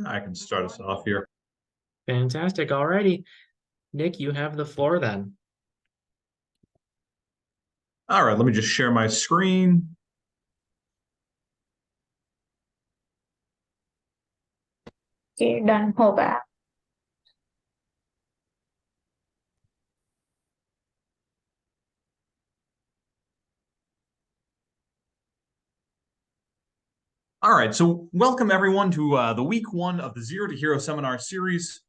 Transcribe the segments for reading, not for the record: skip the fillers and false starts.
I can start us off here. Fantastic. Alrighty. Nick, you have the floor then. All right, let me just share my screen. Chị đoàn hộp ạ. All right, so welcome everyone to the week 1 of the Zero to Hero seminar series.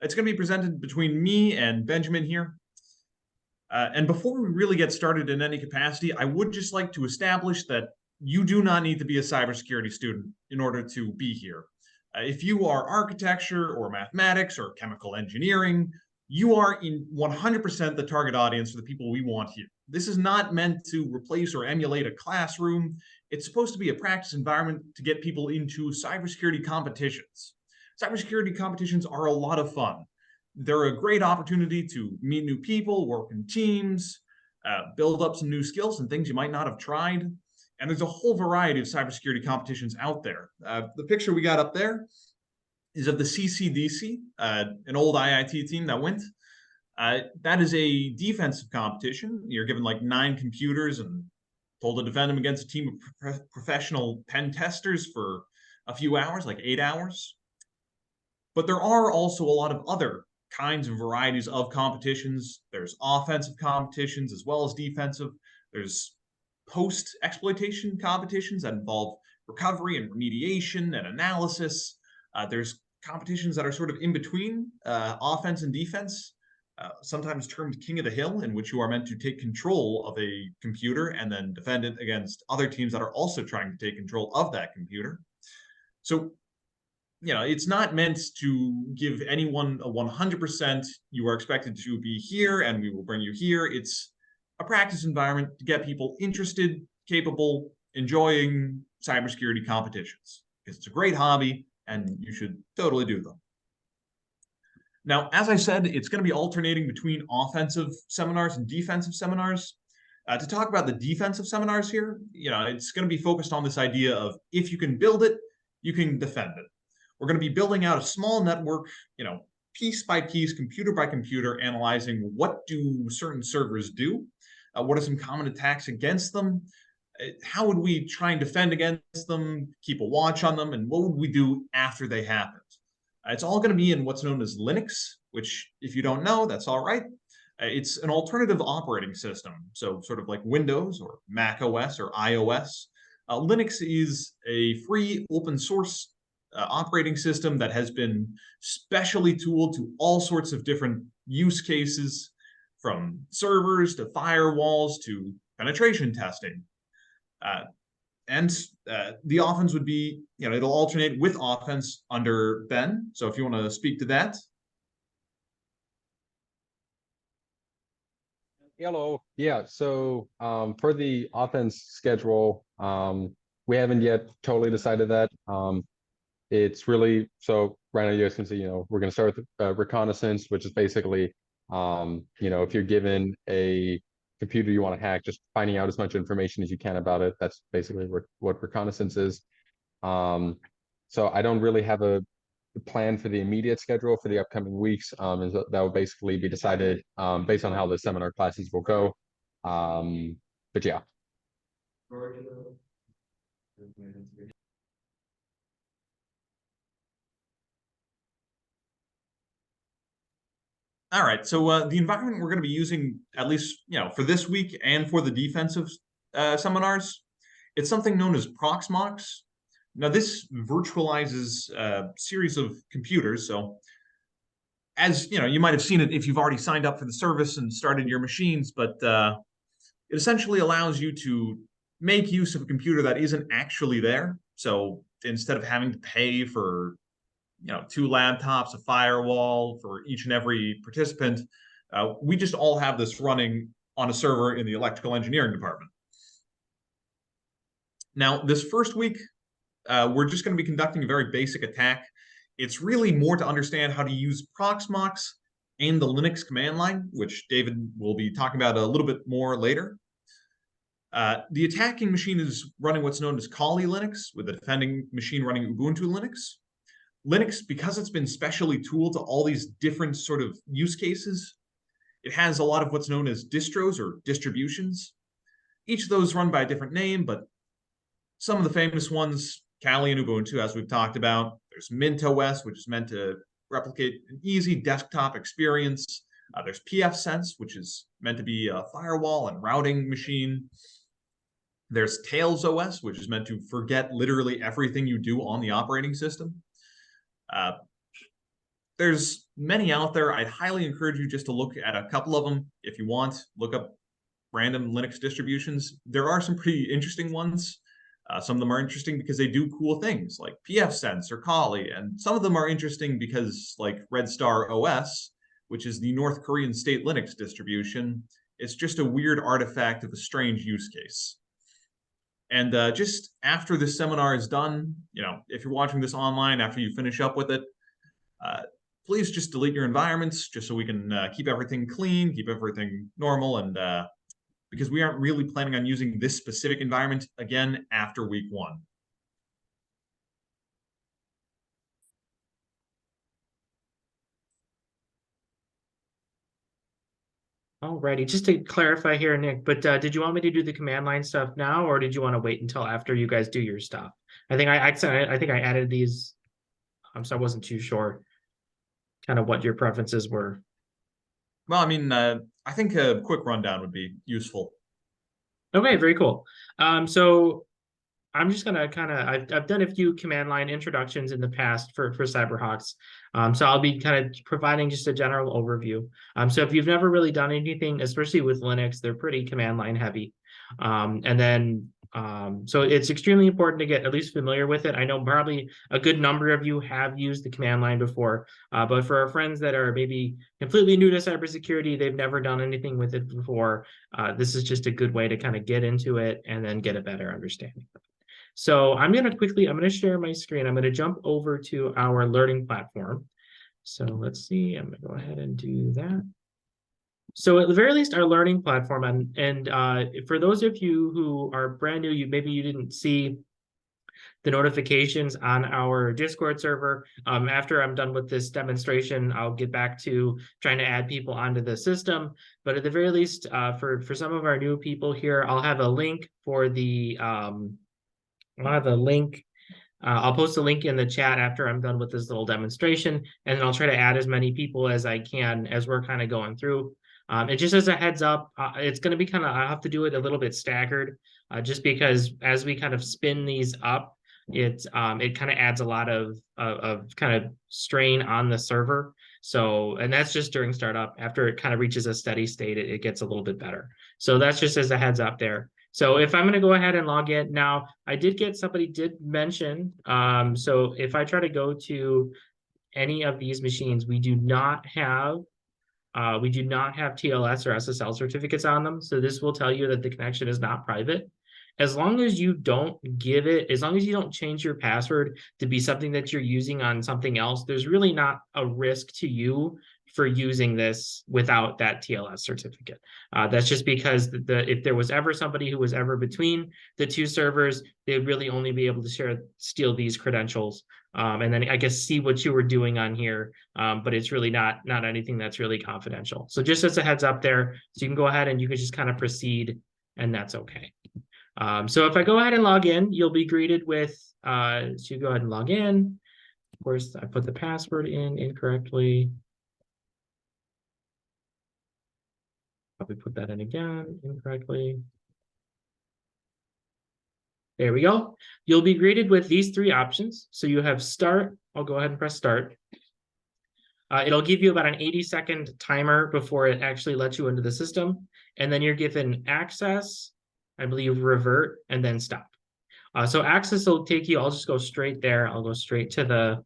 It's going to be presented between me and Benjamin here. And before we really get started in any capacity, I would just like to establish that you do not need to be a cybersecurity student in order to be here. If you are architecture or mathematics or chemical engineering, you are in 100% the target audience for the people we want here. This is not meant to replace or emulate a classroom. It's supposed to be a practice environment to get people into cybersecurity competitions. Cybersecurity competitions are a lot of fun. They're a great opportunity to meet new people, work in teams, build up some new skills and things you might not have tried. And there's a whole variety of cybersecurity competitions out there. The picture we got up there is of the CCDC, an old IIT team that went. That is a defensive competition. You're given like 9 computers and told to defend them against a team of professional pen testers for a few hours, like 8 hours. But there are also a lot of other kinds and varieties of competitions. There's offensive competitions as well as defensive. There's post-exploitation competitions that involve recovery and remediation and analysis. There's competitions that are sort of in between offense and defense, sometimes termed King of the Hill, in which you are meant to take control of a computer and then defend it against other teams that are also trying to take control of that computer. So, it's not meant to give anyone a 100%, you are expected to be here and we will bring you here. It's a practice environment to get people interested, capable, enjoying cybersecurity competitions. It's a great hobby and you should totally do them. Now, as I said, it's going to be alternating between offensive seminars and defensive seminars. To talk about the defensive seminars here, it's going to be focused on this idea of if you can build it, you can defend it. We're going to be building out a small network, piece by piece, computer by computer, analyzing what do certain servers do, what are some common attacks against them, how would we try and defend against them, keep a watch on them, and what would we do after they happened. It's all going to be in what's known as Linux, which, if you don't know, that's all right. It's an alternative operating system, so sort of like Windows or Mac OS or iOS. Linux is a free open source operating system that has been specially tooled to all sorts of different use cases, from servers to firewalls to penetration testing. And the offense would be, it'll alternate with offense under Ben. So if you want to speak to that. Hello. Yeah. So for the offense schedule, we haven't yet totally decided that. It's really, so right now you guys can see, we're going to start with reconnaissance, which is basically, if you're given a computer you want to hack, just finding out as much information as you can about it. That's basically what reconnaissance is. So I don't really have a plan for the immediate schedule for the upcoming weeks. And that will basically be decided based on how the seminar classes will go. But yeah. All right, so the environment we're going to be using, at least for this week and for the defensive seminars, it's something known as Proxmox. Now, this virtualizes a series of computers. So, as you might have seen it if you've already signed up for the service and started your machines, but it essentially allows you to make use of a computer that isn't actually there. So instead of having to pay for 2 laptops, a firewall for each and every participant, we just all have this running on a server in the electrical engineering department. Now, this first week, we're just going to be conducting a very basic attack. It's really more to understand how to use Proxmox and the Linux command line, which David will be talking about a little bit more later. The attacking machine is running what's known as Kali Linux, with the defending machine running Ubuntu Linux. Linux, because it's been specially tooled to all these different sort of use cases, it has a lot of what's known as distros or distributions. Each of those run by a different name, but some of the famous ones, Kali and Ubuntu, as we've talked about. There's Mint OS, which is meant to replicate an easy desktop experience. There's pfSense, which is meant to be a firewall and routing machine. There's Tails OS, which is meant to forget literally everything you do on the operating system. There's many out there. I'd highly encourage you just to look at a couple of them if you want. Look up random Linux distributions. There are some pretty interesting ones. Some of them are interesting because they do cool things like pfSense or Kali, and some of them are interesting because, like Red Star OS, which is the North Korean state Linux distribution, it's just a weird artifact of a strange use case. And just after this seminar is done, if you're watching this online after you finish up with it, please just delete your environments just so we can keep everything clean, keep everything normal, and because we aren't really planning on using this specific environment again after week 1. Alrighty, just to clarify here, Nick, but did you want me to do the command line stuff now, or did you want to wait until after you guys do your stuff? I think I think I added these, so I wasn't too sure kind of what your preferences were. Well, I mean, I think a quick rundown would be useful. Okay, very cool. So I'm just gonna I've done a few command line introductions in the past for CyberHawks. So I'll be kind of providing just a general overview. So if you've never really done anything, especially with Linux, they're pretty command line heavy. So it's extremely important to get at least familiar with it. I know probably a good number of you have used the command line before, but for our friends that are maybe completely new to cybersecurity, they've never done anything with it before, this is just a good way to kind of get into it and then get a better understanding. So I'm going to share my screen. I'm going to jump over to our learning platform. So let's see, I'm going to go ahead and do that. So at the very least, our learning platform, and for those of you who are brand new, maybe you didn't see the notifications on our Discord server. After I'm done with this demonstration, I'll get back to trying to add people onto the system. But at the very least, for some of our new people here, I'll have a link for the I'll post a link in the chat after I'm done with this little demonstration, and then I'll try to add as many people as I can as we're kind of going through. And just as a heads up, it's going to be I'll have to do it a little bit staggered, just because as we kind of spin these up, it kind of adds a lot of kind of strain on the server. So, and that's just during startup. After it kind of reaches a steady state, it gets a little bit better. So that's just as a heads up there. So if I'm going to go ahead and log in now, somebody did mention, so if I try to go to any of these machines, we do not have TLS or SSL certificates on them. So this will tell you that the connection is not private. As long as you don't change your password to be something that you're using on something else, there's really not a risk to you for using this without that TLS certificate. That's just because if there was ever somebody who was ever between the two servers, they would really only be able to steal these credentials, and then I guess see what you were doing on here, but it's really not anything that's really confidential. So just as a heads up there, so you can go ahead and you can just kind of proceed, and that's okay. So if I go ahead and log in, you'll be greeted with, so you go ahead and log in. Of course, I put the password in incorrectly. Probably put that in again incorrectly. There we go. You'll be greeted with these 3 options. So you have start. I'll go ahead and press start. It'll give you about an 80-second timer before it actually lets you into the system. And then you're given access, I believe revert, and then stop. So access will take you, I'll just go straight there. I'll go straight to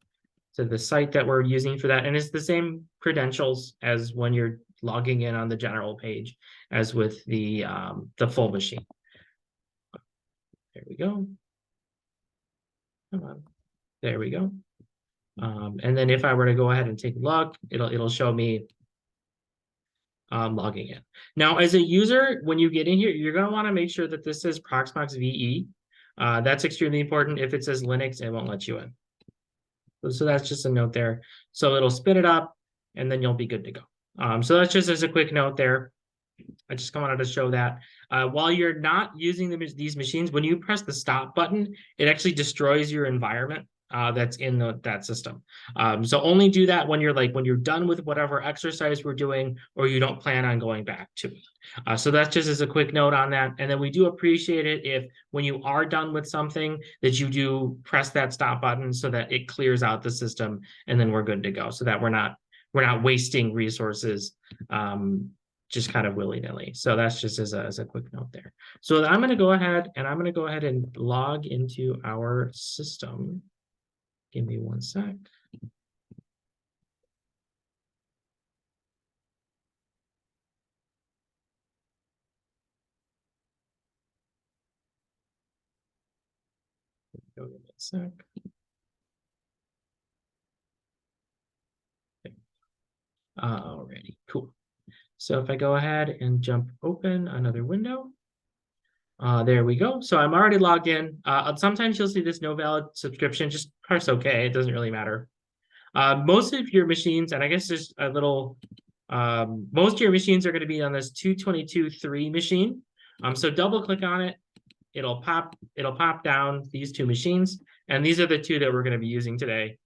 the site that we're using for that. And it's the same credentials as when you're logging in on the general page as with the full machine. There we go. Come on. There we go. And then if I were to go ahead and take a look, it'll show me logging in. Now, as a user, when you get in here, you're going to want to make sure that this says Proxmox VE. That's extremely important. If it says Linux, it won't let you in. So that's just a note there. So it'll spit it up and then you'll be good to go. So that's just as a quick note there. I just wanted to show that. While you're not using these machines, when you press the stop button, it actually destroys your environment that's in that system. So only do that when you're done with whatever exercise we're doing, or you don't plan on going back to it. So that's just as a quick note on that. And then we do appreciate it if when you are done with something that you do press that stop button so that it clears out the system, and then we're good to go, so that we're not wasting resources just kind of willy-nilly. So that's just as a quick note there. So I'm going to go ahead and log into our system. Give me 1 sec. Give me 1 sec. Okay. Alrighty, cool. So if I go ahead and jump open another window, there we go. So I'm already logged in. Sometimes you'll see this no valid subscription, just press OK. It doesn't really matter. Most of your machines, and I guess there's a little, most of your machines are going to be on this 222.3 machine. So double click on it. It'll pop down these two machines. And these are the two that we're going to be using today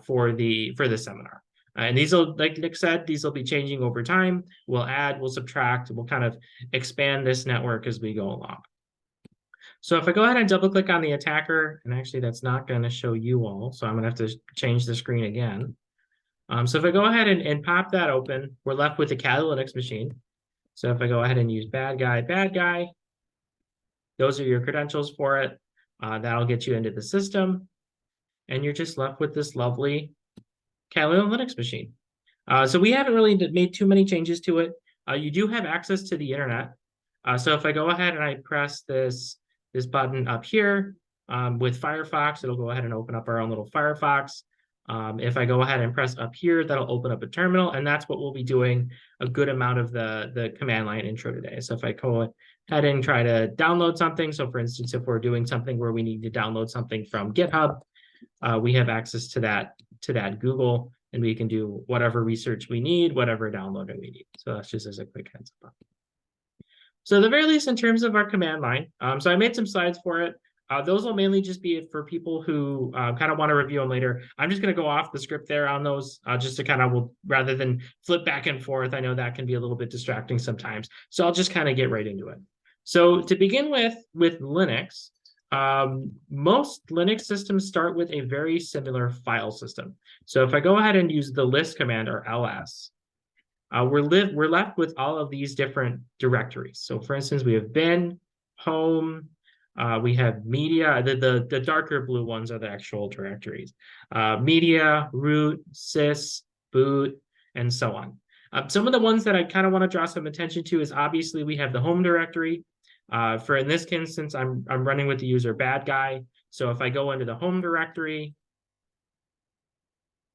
for the seminar. And these will, like Nick said, these will be changing over time. We'll add, we'll subtract, we'll kind of expand this network as we go along. So if I go ahead and double click on the attacker, and actually that's not going to show you all, so I'm going to have to change the screen again. So if I go ahead and pop that open, we're left with the Kali Linux machine. So if I go ahead and use bad guy, those are your credentials for it. That'll get you into the system. And you're just left with this lovely Kali Linux machine. So we haven't really made too many changes to it. You do have access to the internet. So if I go ahead and I press this button up here with Firefox, it'll go ahead and open up our own little Firefox. If I go ahead and press up here, that'll open up a terminal, and that's what we'll be doing a good amount of the command line intro today. So if I go ahead and try to download something, so for instance, if we're doing something where we need to download something from GitHub, we have access to that Google, and we can do whatever research we need, whatever downloading we need. So that's just as a quick heads up. So at the very least, in terms of our command line, so I made some slides for it. Those will mainly just be for people who kind of want to review them later. I'm just going to go off the script there on those just to kind of, rather than flip back and forth. I know that can be a little bit distracting sometimes. So I'll just kind of get right into it. So to begin with Linux, most Linux systems start with a very similar file system. So if I go ahead and use the list command, or ls, we're left with all of these different directories. So for instance, we have bin, home, we have media. The darker blue ones are the actual directories. Media, root, sys, boot, and so on. Some of the ones that I kind of want to draw some attention to is obviously we have the home directory. For in this instance, I'm running with the user bad guy. So if I go into the home directory,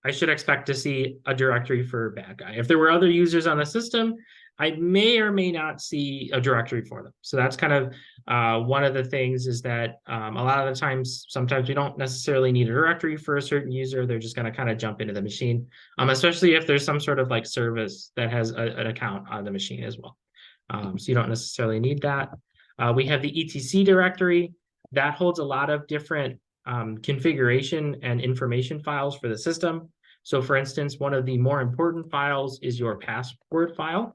I should expect to see a directory for bad guy. If there were other users on the system, I may or may not see a directory for them. So that's kind of one of the things, is that a lot of the times, sometimes we don't necessarily need a directory for a certain user. They're just going to kind of jump into the machine, especially if there's some sort of like service that has an account on the machine as well. So you don't necessarily need that. We have the etc directory that holds a lot of different configuration and information files for the system. So for instance, one of the more important files is your password file.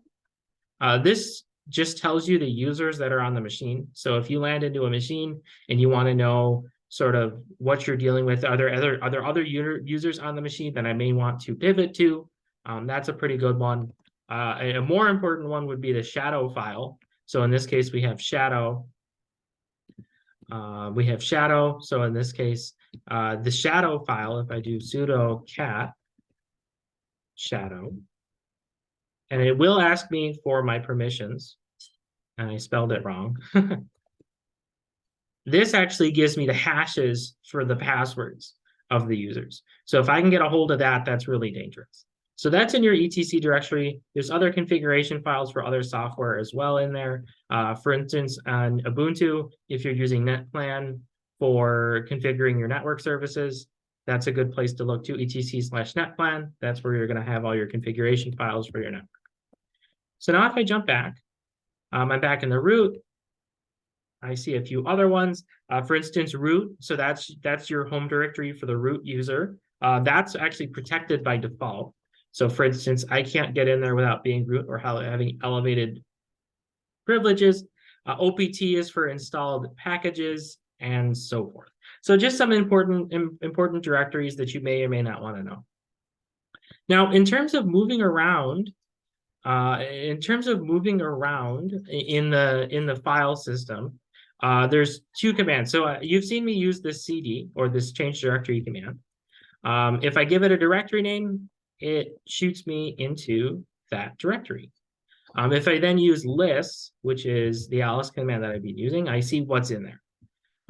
This just tells you the users that are on the machine. So if you land into a machine and you want to know sort of what you're dealing with, are there other users on the machine that I may want to pivot to? That's a pretty good one. A more important one would be the shadow file. So in this case, we have shadow. So in this case, the shadow file, if I do sudo cat shadow, and it will ask me for my permissions, and I spelled it wrong. This actually gives me the hashes for the passwords of the users. So if I can get a hold of that, that's really dangerous. So that's in your etc directory. There's other configuration files for other software as well in there. For instance, on Ubuntu, if you're using NetPlan for configuring your network services, that's a good place to look to, etc/netplan. That's where you're going to have all your configuration files for your network. So now if I jump back, I'm back in the root. I see a few other ones. For instance, root. So that's your home directory for the root user. That's actually protected by default. So for instance, I can't get in there without being root or having elevated privileges. OPT is for installed packages and so forth. So just some important directories that you may or may not want to know. Now, in terms of moving around, in the file system, there's two commands. So you've seen me use this CD or this change directory command. If I give it a directory name, it shoots me into that directory. If I then use list, which is the ls command that I've been using, I see what's in there.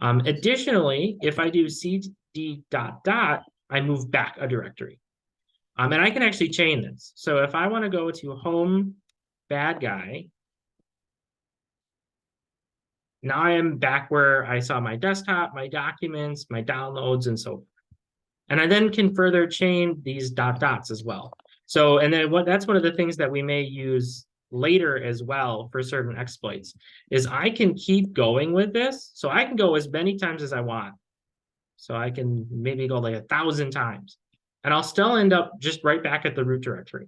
Additionally, if I do cd ... I move back a directory. And I can actually chain this. So if I want to go to home bad guy, now I am back where I saw my desktop, my documents, my downloads, and so forth. And I then can further chain these ... as well. So, and then that's one of the things that we may use later as well for certain exploits, is I can keep going with this. So I can go as many times as I want. So I can maybe go like 1,000 times, and I'll still end up just right back at the root directory.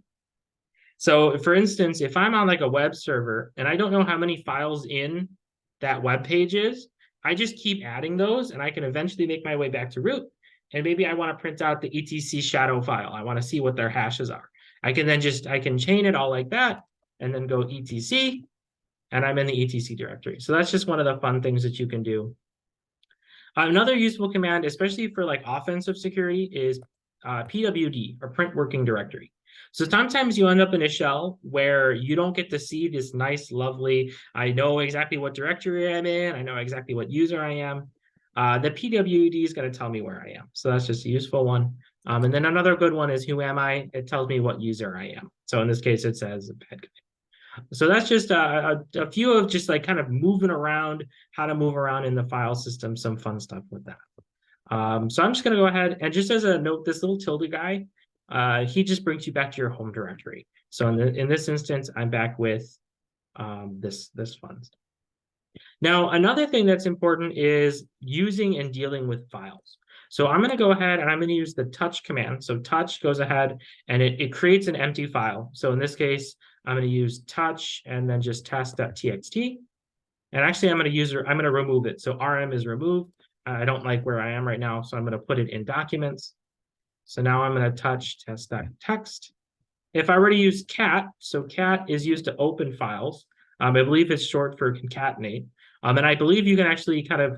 So for instance, if I'm on like a web server and I don't know how many files in that web page is, I just keep adding those, and I can eventually make my way back to root. And maybe I want to print out the etc shadow file. I want to see what their hashes are. I can chain it all like that, and then go etc, and I'm in the etc directory. So that's just one of the fun things that you can do. Another useful command, especially for like offensive security, is pwd, or print working directory. So sometimes you end up in a shell where you don't get to see this nice, lovely, I know exactly what directory I'm in, I know exactly what user I am. The pwd is going to tell me where I am. So that's just a useful one. And then another good one is who am I? It tells me what user I am. So in this case, it says bad guy. So that's just a few of just like kind of moving around, how to move around in the file system, some fun stuff with that. So I'm just going to go ahead and just as a note, this little tilde guy, he just brings you back to your home directory. So in this instance, I'm back with this fun stuff. Now, another thing that's important is using and dealing with files. So I'm going to go ahead and I'm going to use the touch command. So touch goes ahead and it creates an empty file. So in this case, I'm going to use touch and then just test.txt. And actually, I'm going to remove it. So rm is removed. I don't like where I am right now, so I'm going to put it in documents. So now I'm going to touch test.text. If I were to use cat, so cat is used to open files. I believe it's short for concatenate. And I believe you can actually kind of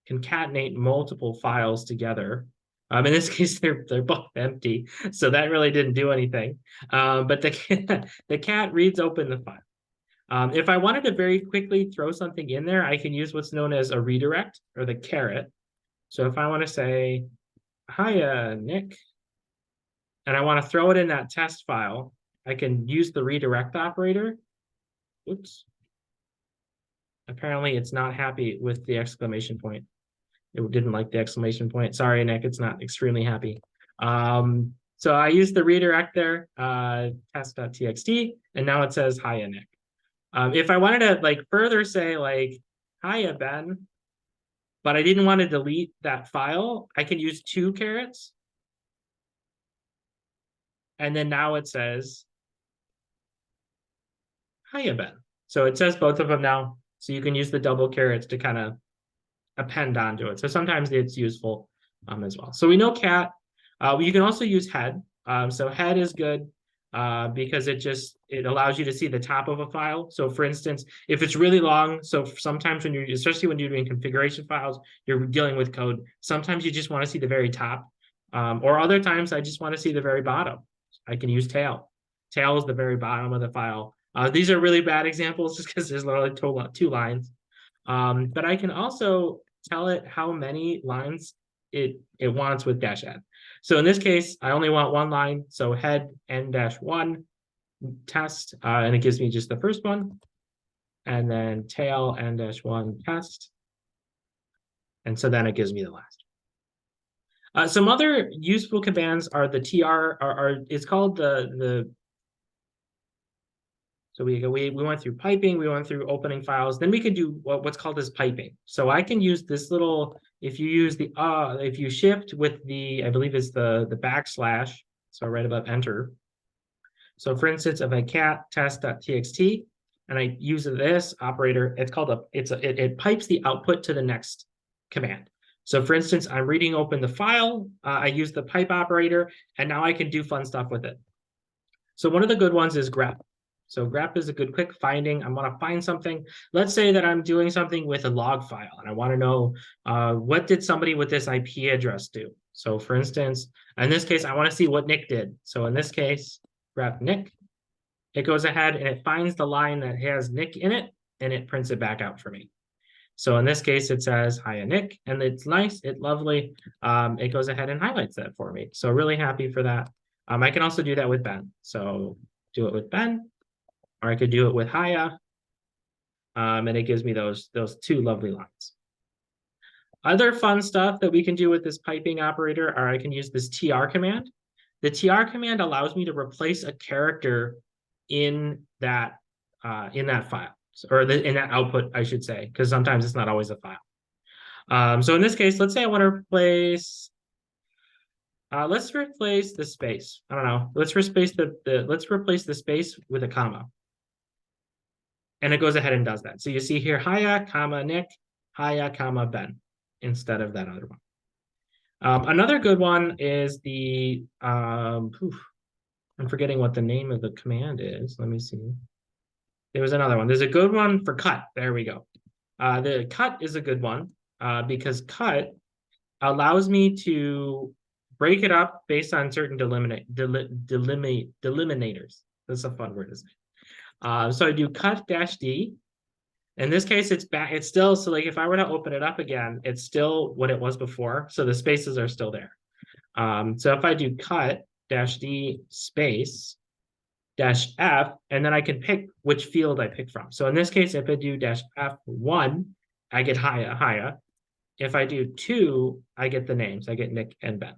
concatenate multiple files together. In this case, they're both empty, so that really didn't do anything. But the cat reads open the file. If I wanted to very quickly throw something in there, I can use what's known as a redirect, or the caret. So if I want to say, hi, Nick, and I want to throw it in that test file, I can use the redirect operator. Oops. Apparently, it's not happy with the exclamation point. It didn't like the exclamation point. Sorry, Nick, it's not extremely happy. So I used the redirect there, test.txt, and now it says, hiya, Nick. If I wanted to like further say like, hiya, Ben, but I didn't want to delete that file, I can use two carets. And then now it says, hiya, Ben. So it says both of them now. So you can use the double carets to kind of append onto it. So sometimes it's useful as well. So we know cat. You can also use head. So head is good because it allows you to see the top of a file. So for instance, if it's really long, so sometimes especially when you're doing configuration files, you're dealing with code. Sometimes you just want to see the very top, or other times I just want to see the very bottom. I can use tail. Tail is the very bottom of the file. These are really bad examples just because there's literally two lines. But I can also tell it how many lines it wants with -n. So in this case, I only want one line. So head n-1 test, and it gives me just the first one. And then tail n-1 test. And so then it gives me the last. Some other useful commands are the tr, it's called so we went through piping, we went through opening files, then we can do what's called as piping. So I can use this little, if you use the, if you shift with the, I believe it's the backslash, so right above enter. So for instance, if I cat test.txt and I use this operator, it's called it pipes the output to the next command. So for instance, I'm reading open the file, I use the pipe operator, and now I can do fun stuff with it. So one of the good ones is grep. So grep is a good quick finding. I want to find something. Let's say that I'm doing something with a log file and I want to know what did somebody with this IP address do? So for instance, in this case, I want to see what Nick did. So in this case, grep Nick. It goes ahead and it finds the line that has Nick in it and it prints it back out for me. So in this case, it says, hiya, Nick, and it's nice, it's lovely. It goes ahead and highlights that for me. So really happy for that. I can also do that with Ben. So do it with Ben, or I could do it with hiya. And it gives me those two lovely lines. Other fun stuff that we can do with this piping operator, or I can use this tr command. The tr command allows me to replace a character in that file, or in that output, I should say, because sometimes it's not always a file. So in this case, let's say I want to replace, let's replace the space. I don't know. Let's replace let's replace the space with a comma. And it goes ahead and does that. So you see here, hiya, comma, Nick, hiya, comma, Ben, instead of that other one. Another good one is the, I'm forgetting what the name of the command is. Let me see. There was another one. There's a good one for cut. There we go. The cut is a good one because cut allows me to break it up based on certain delimiters. That's a fun word to say. So I do cut-d. In this case, it's back. It's still, so like if I were to open it up again, it's still what it was before. So the spaces are still there. So if I do cut-d space -f, and then I can pick which field I pick from. So in this case, if I do -f1, I get hiya. If I do 2, I get the names. I get Nick and Ben.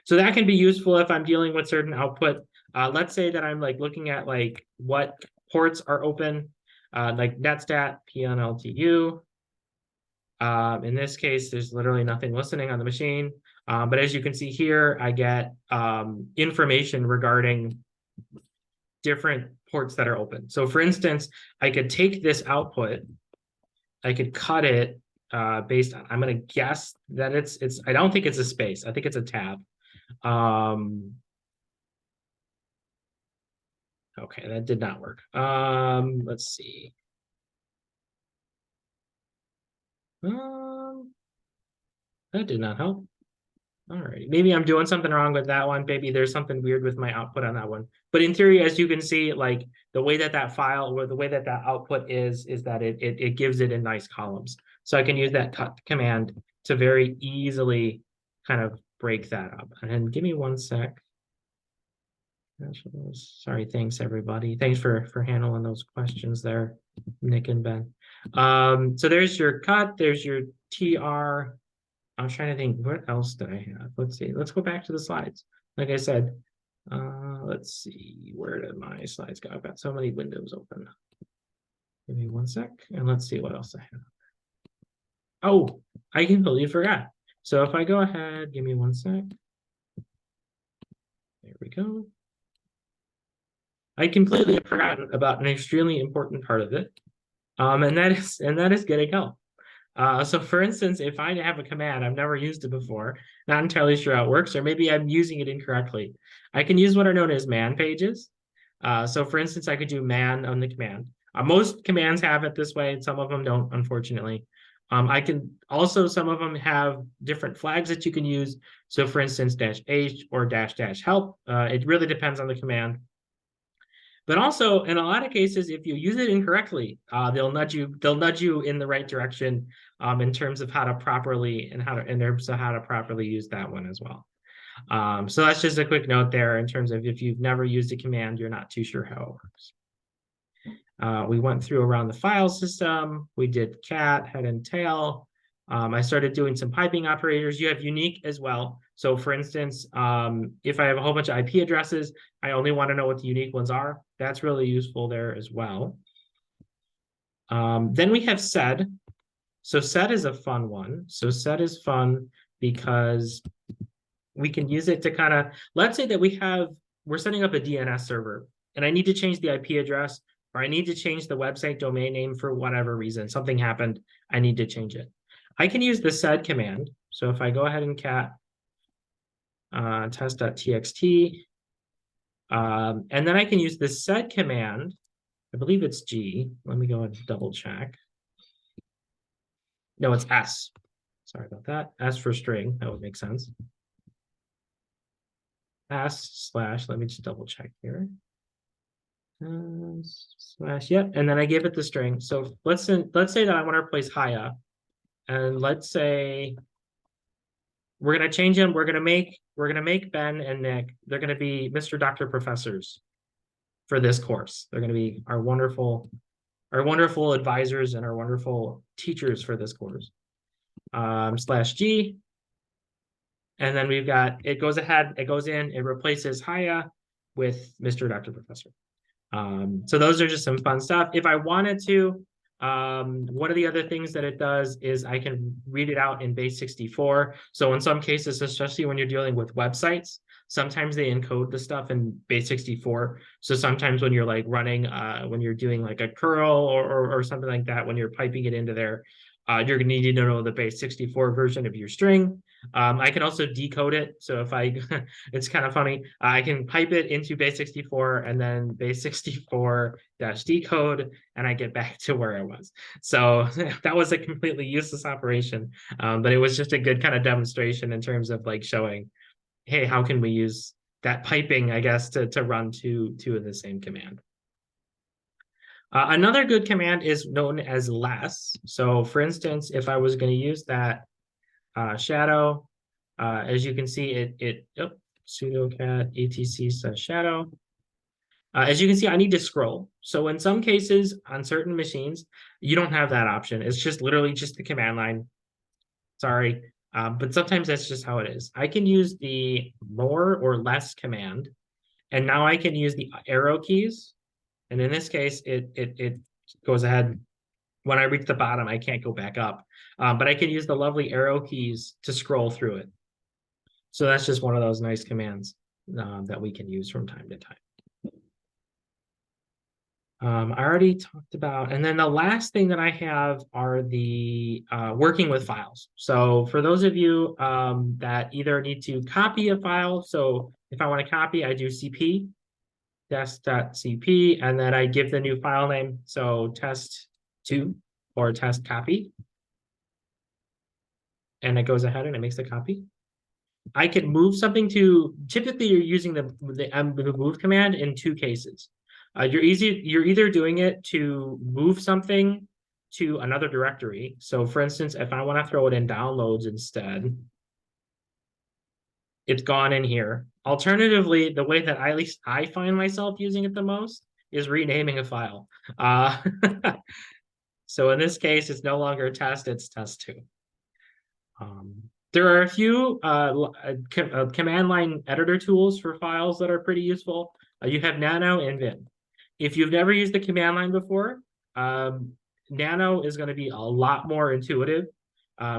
So that can be useful if I'm dealing with certain output. Let's say that I'm like looking at like what ports are open, like netstat, PNLTU. In this case, there's literally nothing listening on the machine. But as you can see here, I get information regarding different ports that are open. So for instance, I could take this output, I could cut it based on, I'm going to guess that it's, I don't think it's a space. I think it's a tab. Okay, that did not work. Let's see. That did not help. All right, maybe I'm doing something wrong with that one. Maybe there's something weird with my output on that one. But in theory, as you can see, like the way that that file or the way that that output is that it gives it in nice columns. So I can use that cut command to very easily kind of break that up. And give me one sec. Sorry, thanks everybody. Thanks for handling those questions there, Nick and Ben. So there's your cut, there's your TR. I'm trying to think, what else did I have? Let's see, let's go back to the slides. Like I said, let's see, where did my slides go? I've got so many windows open. Give me one sec, and let's see what else I have. Oh, I completely forgot. So if I go ahead, give me one sec. There we go. I completely forgot about an extremely important part of it, and that is getting help. So for instance, if I have a command, I've never used it before, not entirely sure how it works, or maybe I'm using it incorrectly, I can use what are known as man pages. So for instance, I could do man on the command. Most commands have it this way, and some of them don't, unfortunately. I can also, some of them have different flags that you can use. So for instance, -h or --help. It really depends on the command. But also, in a lot of cases, if you use it incorrectly, they'll nudge you in the right direction in terms of how to properly use that one as well. So that's just a quick note there in terms of if you've never used a command, you're not too sure how it works. We went through around the file system. We did cat, head and tail. I started doing some piping operators. You have unique as well. So for instance, if I have a whole bunch of IP addresses, I only want to know what the unique ones are. That's really useful there as well. Then we have sed. So sed is a fun one. So sed is fun because we can use it to kind of, let's say that we're setting up a DNS server and I need to change the IP address, or I need to change the website domain name for whatever reason. Something happened, I need to change it. I can use the sed command. So if I go ahead and cat test.txt, and then I can use the sed command. I believe it's G. Let me go and double check. No, it's S. Sorry about that. S for string. That would make sense. S/, let me just double check here. Slash, yep. And then I give it the string. So let's say that I want to replace Haya. And let's say we're going to change them. We're going to make Ben and Nick. They're going to be Mr. Dr. Professors for this course. They're going to be our wonderful advisors and our wonderful teachers for this course. /G. And then we've got, it goes ahead, it goes in, it replaces Haya with Mr. Dr. Professor. So those are just some fun stuff. If I wanted to, one of the other things that it does is I can read it out in base 64. So in some cases, especially when you're dealing with websites, sometimes they encode the stuff in base 64. So sometimes when you're like running, when you're doing like a curl or something like that, when you're piping it into there, you're going to need to know the base 64 version of your string. I can also decode it. So if I, it's kind of funny, I can pipe it into base 64 and then base 64-decode, and I get back to where I was. So that was a completely useless operation, but it was just a good kind of demonstration in terms of like showing, hey, how can we use that piping, I guess, to run two of the same command. Another good command is known as less. So for instance, if I was going to use that shadow, as you can see, sudo cat etc/shadow. As you can see, I need to scroll. So in some cases, on certain machines, you don't have that option. It's just literally just the command line. Sorry, but sometimes that's just how it is. I can use the more or less command, and now I can use the arrow keys. And in this case, it goes ahead. When I reach the bottom, I can't go back up. But I can use the lovely arrow keys to scroll through it. So that's just one of those nice commands that we can use from time to time. I already talked about, and then the last thing that I have are the working with files. So for those of you that either need to copy a file, so if I want to copy, I do cp test.cp, and then I give the new file name, so test2 or test copy, and it goes ahead and it makes the copy. I can move something to, typically you're using the move command in two cases. You're either doing it to move something to another directory. So for instance, if I want to throw it in downloads instead, it's gone in here. Alternatively, the way that at least I find myself using it the most is renaming a file. So in this case, it's no longer test, it's test2. There are a few command line editor tools for files that are pretty useful. You have Nano and Vim. If you've never used the command line before, Nano is going to be a lot more intuitive.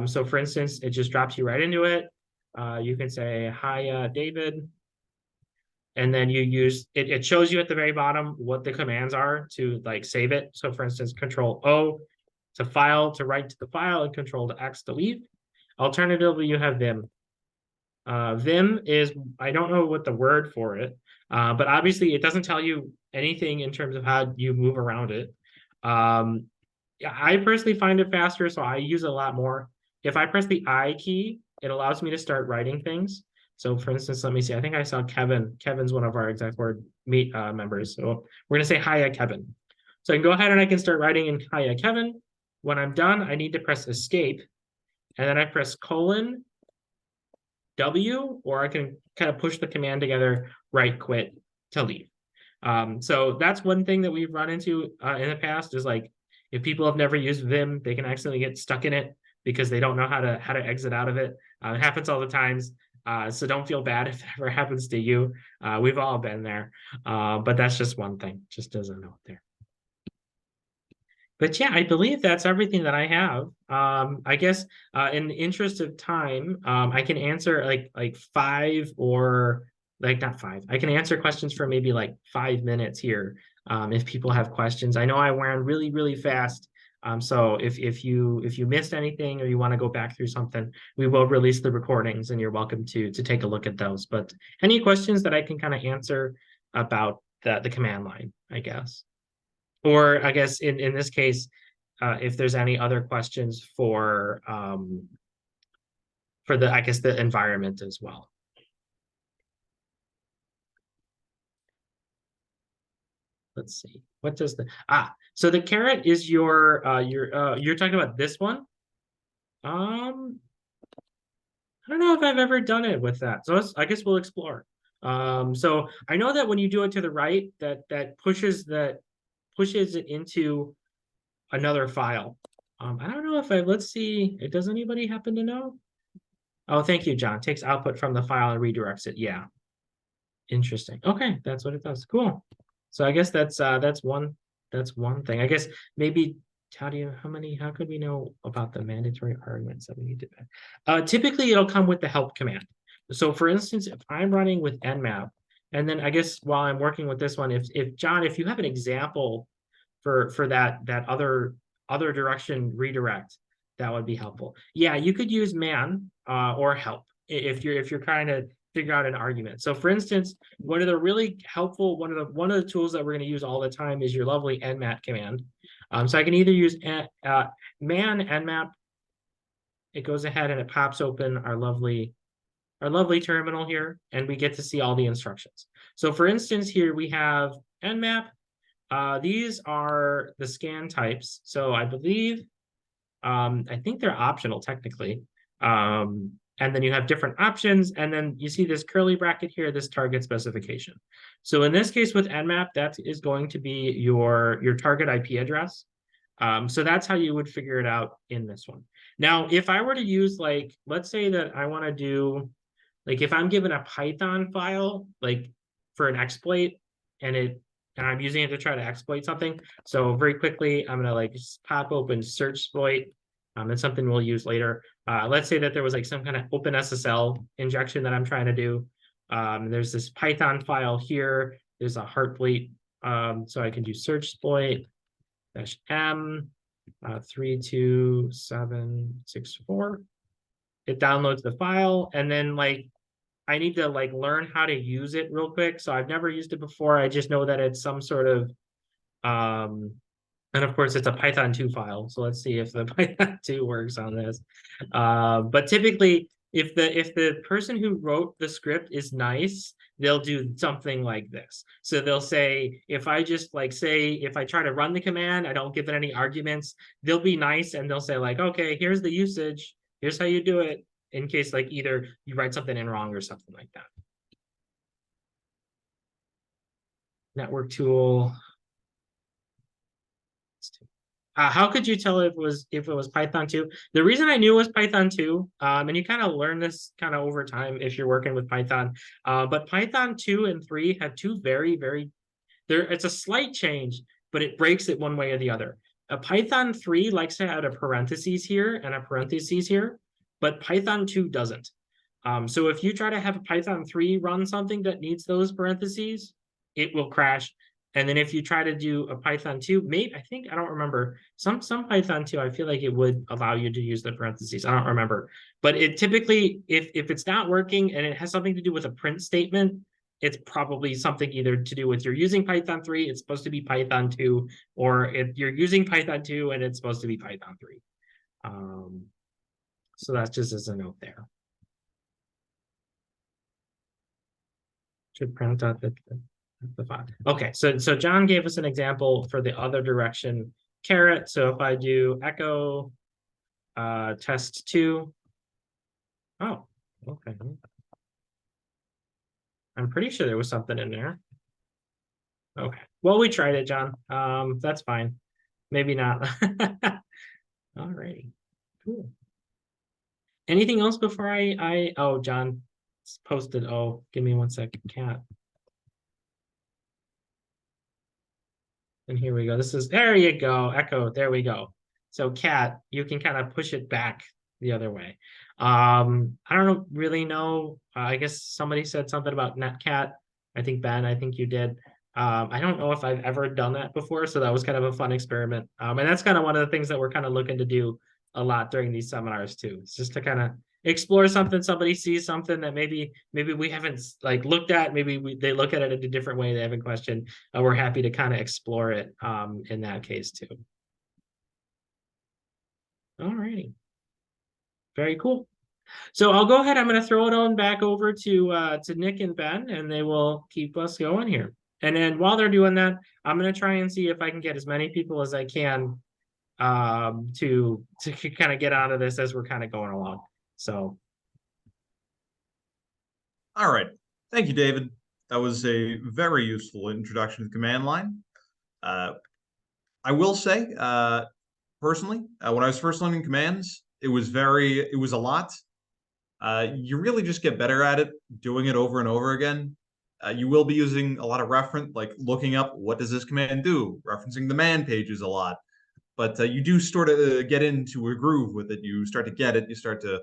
So for instance, it just drops you right into it. You can say, hi, David. And then you use, it shows you at the very bottom what the commands are to like save it. So for instance, Control-O to file, to write to the file, and Control-X to leave. Alternatively, you have Vim. Vim is, I don't know what the word for it, but obviously it doesn't tell you anything in terms of how you move around it. I personally find it faster, so I use it a lot more. If I press the I key, it allows me to start writing things. So for instance, let me see, I think I saw Kevin. Kevin's one of our exact word meet members. So we're gonna say, hiya, Kevin. So I can go ahead and I can start writing in hiya, Kevin. When I'm done, I need to press escape. And then I press :W, or I can kind of push the command together, right quit to leave. So that's one thing that we've run into in the past is like, if people have never used Vim, they can accidentally get stuck in it. because they don't know how to exit out of it. It happens all the times. So don't feel bad if it ever happens to you. We've all been there. But that's just one thing, just as a note there. But yeah, I believe that's everything that I have. I guess in the interest of time, I can answer like 5 or like not 5. I can answer questions for maybe like 5 minutes here if people have questions. I know I ran really, really fast. So if you missed anything or you want to go back through something, we will release the recordings and you're welcome to take a look at those. But any questions that I can kind of answer about the command line, I guess. Or I guess in this case, if there's any other questions for the, I guess, the environment as well. Let's see, what does so the caret is you're talking about this one. I don't know if I've ever done it with that, so I guess we'll explore. So I know that when you do it to the right, that pushes it into another file. I don't know if let's see, does anybody happen to know? Oh, thank you, John. Takes output from the file and redirects it. Yeah. Interesting. Okay, that's what it does. Cool. So I guess that's one thing. I guess maybe how could we know about the mandatory arguments that we need to typically it'll come with the help command. So for instance, if I'm running with nmap, and then I guess while I'm working with this one, if John, if you have an example for that other direction redirect, that would be helpful. Yeah, you could use man or help if you're trying to figure out an argument. So for instance, one of the really helpful, one of the tools that we're going to use all the time is your lovely nmat command. So I can either use man nmap. It goes ahead and it pops open our lovely terminal here, and we get to see all the instructions. So for instance, here we have nmap. These are the scan types. So I believe, I think they're optional technically. And then you have different options, and then you see this curly bracket here, this target specification. So in this case with nmap, that is going to be your target IP address. So that's how you would figure it out in this one. Now, if I were to use, like, let's say that I want to do, like, if I'm given a Python file, like for an exploit, and I'm using it to try to exploit something. So very quickly, I'm gonna like just pop open search exploit. It's something we'll use later. Let's say that there was like some kind of OpenSSL injection that I'm trying to do. There's this Python file here. There's a Heartbleed. So I can do search exploit -m 32764. It downloads the file, and then like I need to like learn how to use it real quick. So I've never used it before. I just know that it's some sort of and of course, it's a Python 2 file. So let's see if the Python 2 works on this. But typically, if the person who wrote the script is nice, they'll do something like this. So they'll say, if I just like say, if I try to run the command, I don't give it any arguments, they'll be nice and they'll say like, okay, here's the usage. Here's how you do it, in case like either you write something in wrong or something like that. Network tool. How could you tell if it was Python 2? The reason I knew it was Python 2, and you kind of learn this kind of over time if you're working with Python, but Python 2 and 3 have two very, very, it's a slight change, but it breaks it one way or the other. A Python 3 likes to add a parentheses here and a parentheses here, but Python 2 doesn't. So if you try to have a Python 3 run something that needs those parentheses, it will crash. And then if you try to do a Python 2, maybe, I don't remember, some Python 2, I feel like it would allow you to use the parentheses. I don't remember. But it typically, if it's not working and it has something to do with a print statement, it's probably something either to do with you're using Python 3, it's supposed to be Python 2, or if you're using Python 2 and it's supposed to be Python 3. So that's just as a note there. Should print out the file. Okay, so John gave us an example for the other direction caret. So if I do echo test2, oh, okay. I'm pretty sure there was something in there. Okay, well, we tried it, John. That's fine. Maybe not. All righty, cool. Anything else before oh, John posted, oh, give me 1 second, cat. And here we go. There you go, Echo, there we go. So cat, you can kind of push it back the other way. I don't really know. I guess somebody said something about netcat. I think Ben, I think you did. I don't know if I've ever done that before, so that was kind of a fun experiment. And that's kind of one of the things that we're kind of looking to do a lot during these seminars too. It's just to kind of explore something, somebody sees something that maybe we haven't like looked at, maybe they look at it in a different way, they have a question. We're happy to kind of explore it in that case too. All righty. Very cool. So I'll go ahead. I'm going to throw it on back over to Nick and Ben, and they will keep us going here. And then while they're doing that, I'm going to try and see if I can get as many people as I can to kind of get out of this as we're kind of going along. So. All right. Thank you, David. That was a very useful introduction to the command line. I will say, personally, when I was first learning commands, it was a lot. You really just get better at it doing it over and over again. You will be using a lot of reference, like looking up what does this command do, referencing the man pages a lot. But you do sort of get into a groove with it. You start to get it. You start to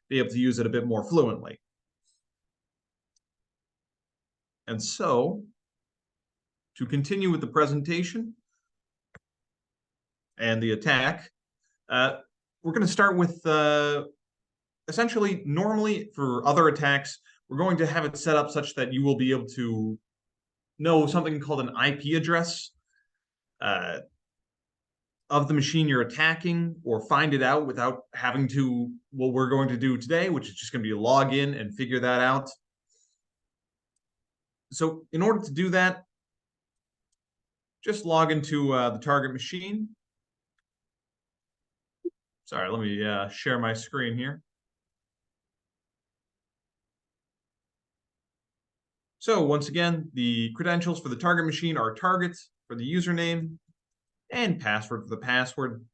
be able to use it a bit more fluently. And so, to continue with the presentation and the attack, we're going to start with essentially, normally for other attacks, we're going to have it set up such that you will be able to know something called an IP address of the machine you're attacking, or find it out without having to, what we're going to do today, which is just going to be log in and figure that out. So in order to do that, just log into the target machine. Sorry, let me share my screen here. So once again, the credentials for the target machine are target for the username and password for the password.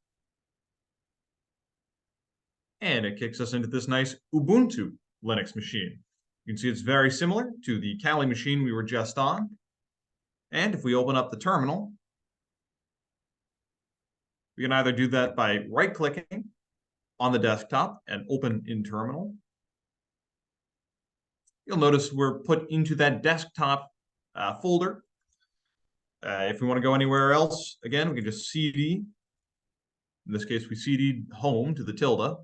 And it kicks us into this nice Ubuntu Linux machine. You can see it's very similar to the Kali machine we were just on. And if we open up the terminal, we can either do that by right-clicking on the desktop and open in terminal. You'll notice we're put into that desktop folder. If we want to go anywhere else, again, we can just cd. In this case, we cd home to the tilde.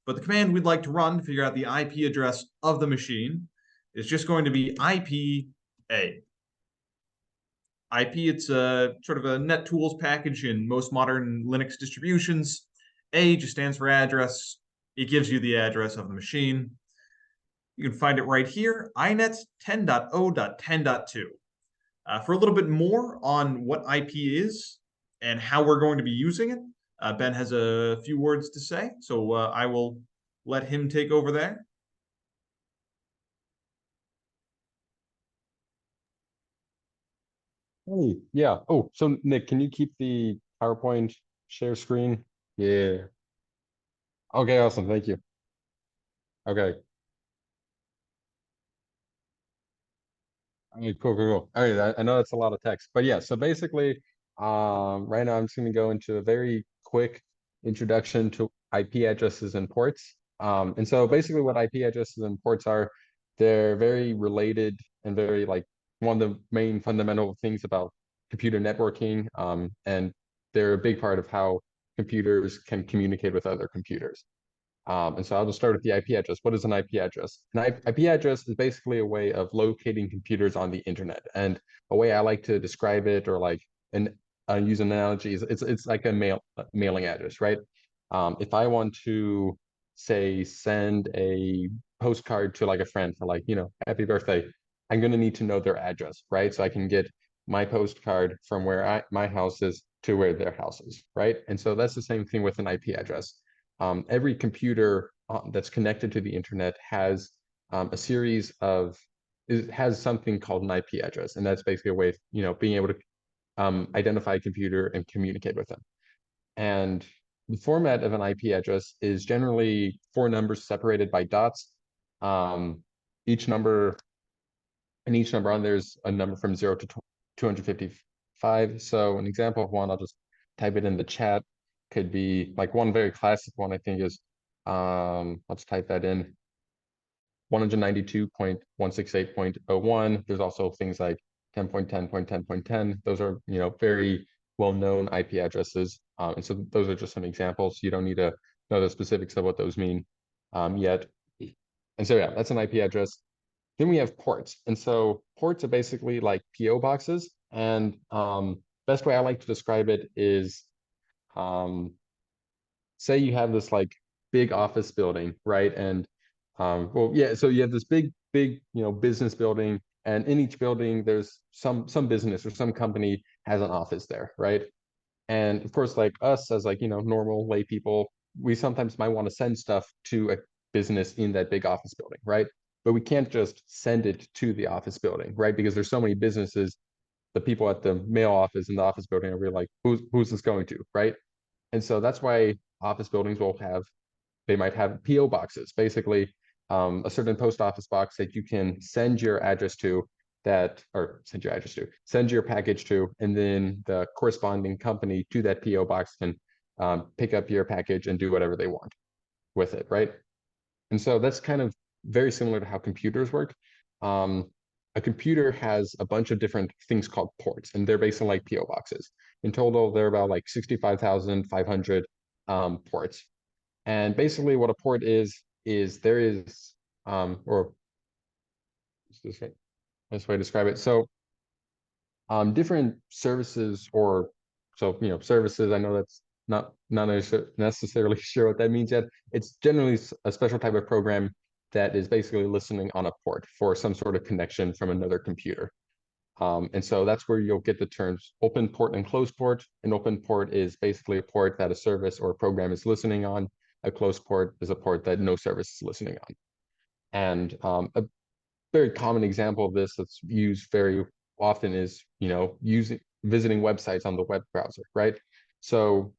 But the command we'd like to run to figure out the IP address of the machine is just going to be IP-A. IP, it's a sort of a NetTools package in most modern Linux distributions. A just stands for address. It gives you the address of the machine. You can find it right here, inet 10.0.10.2. For a little bit more on what IP is and how we're going to be using it, Ben has a few words to say, so I will let him take over there. Hey, yeah. Oh, so Nick, can you keep the PowerPoint share screen? Yeah. Okay, awesome. Thank you. Okay. Okay, cool, cool, cool. All right, I know that's a lot of text, but yeah, so basically, right now I'm just going to go into a very quick introduction to IP addresses and ports. And so basically what IP addresses and ports are, they're very related and very like one of the main fundamental things about computer networking. And they're a big part of how computers can communicate with other computers. And so I'll just start with the IP address. What is an IP address? An IP address is basically a way of locating computers on the internet. And a way I like to describe it, or like use an analogy, is it's like a mailing address, right? If I want to say send a postcard to like a friend for like, happy birthday, I'm going to need to know their address, right? So I can get my postcard from where my house is to where their house is, right? And so that's the same thing with an IP address. Every computer that's connected to the internet has a series of, has something called an IP address, and that's basically a way of being able to identify a computer and communicate with them. And the format of an IP address is generally 4 numbers separated by dots. Each number on there's a number from 0 to 255. So an example of one, I'll just type it in the chat, could be like one very classic one, I think is, let's type that in, 192.168.01. There's also things like 10.10.10.10. Those are, very well-known IP addresses. And so those are just some examples. You don't need to know the specifics of what those mean yet. And so, yeah, that's an IP address. Then we have ports. And so ports are basically like PO boxes. And best way I like to describe it is, say you have this like big office building, right? And well, yeah, so you have this big, business building, and in each building, there's some business or some company has an office there, right? And of course, like us as like, normal lay people, we sometimes might want to send stuff to a business in that big office building, right? But we can't just send it to the office building, right? Because there's so many businesses, the people at the mail office in the office building are really like, who's this going to, right? And so that's why office buildings they might have PO boxes, basically a certain post office box that you can send your address to, send your package to, and then the corresponding company to that PO box can pick up your package and do whatever they want with it, right? And so that's kind of very similar to how computers work. A computer has a bunch of different things called ports, and they're based on like PO boxes. In total, there are about like 65,500 ports. And basically what a port is there is, or this way to describe it. So different services services, I know that's not necessarily sure what that means yet. It's generally a special type of program that is basically listening on a port for some sort of connection from another computer. And so that's where you'll get the terms open port and closed port. An open port is basically a port that a service or a program is listening on. A closed port is a port that no service is listening on. And a very common example of this that's used very often is, visiting websites on the web browser, right? So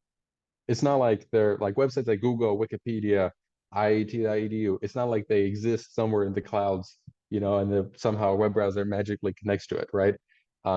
it's not like they're like websites like Google, Wikipedia, IET.edu. It's not like they exist somewhere in the clouds, and somehow a web browser magically connects to it, right?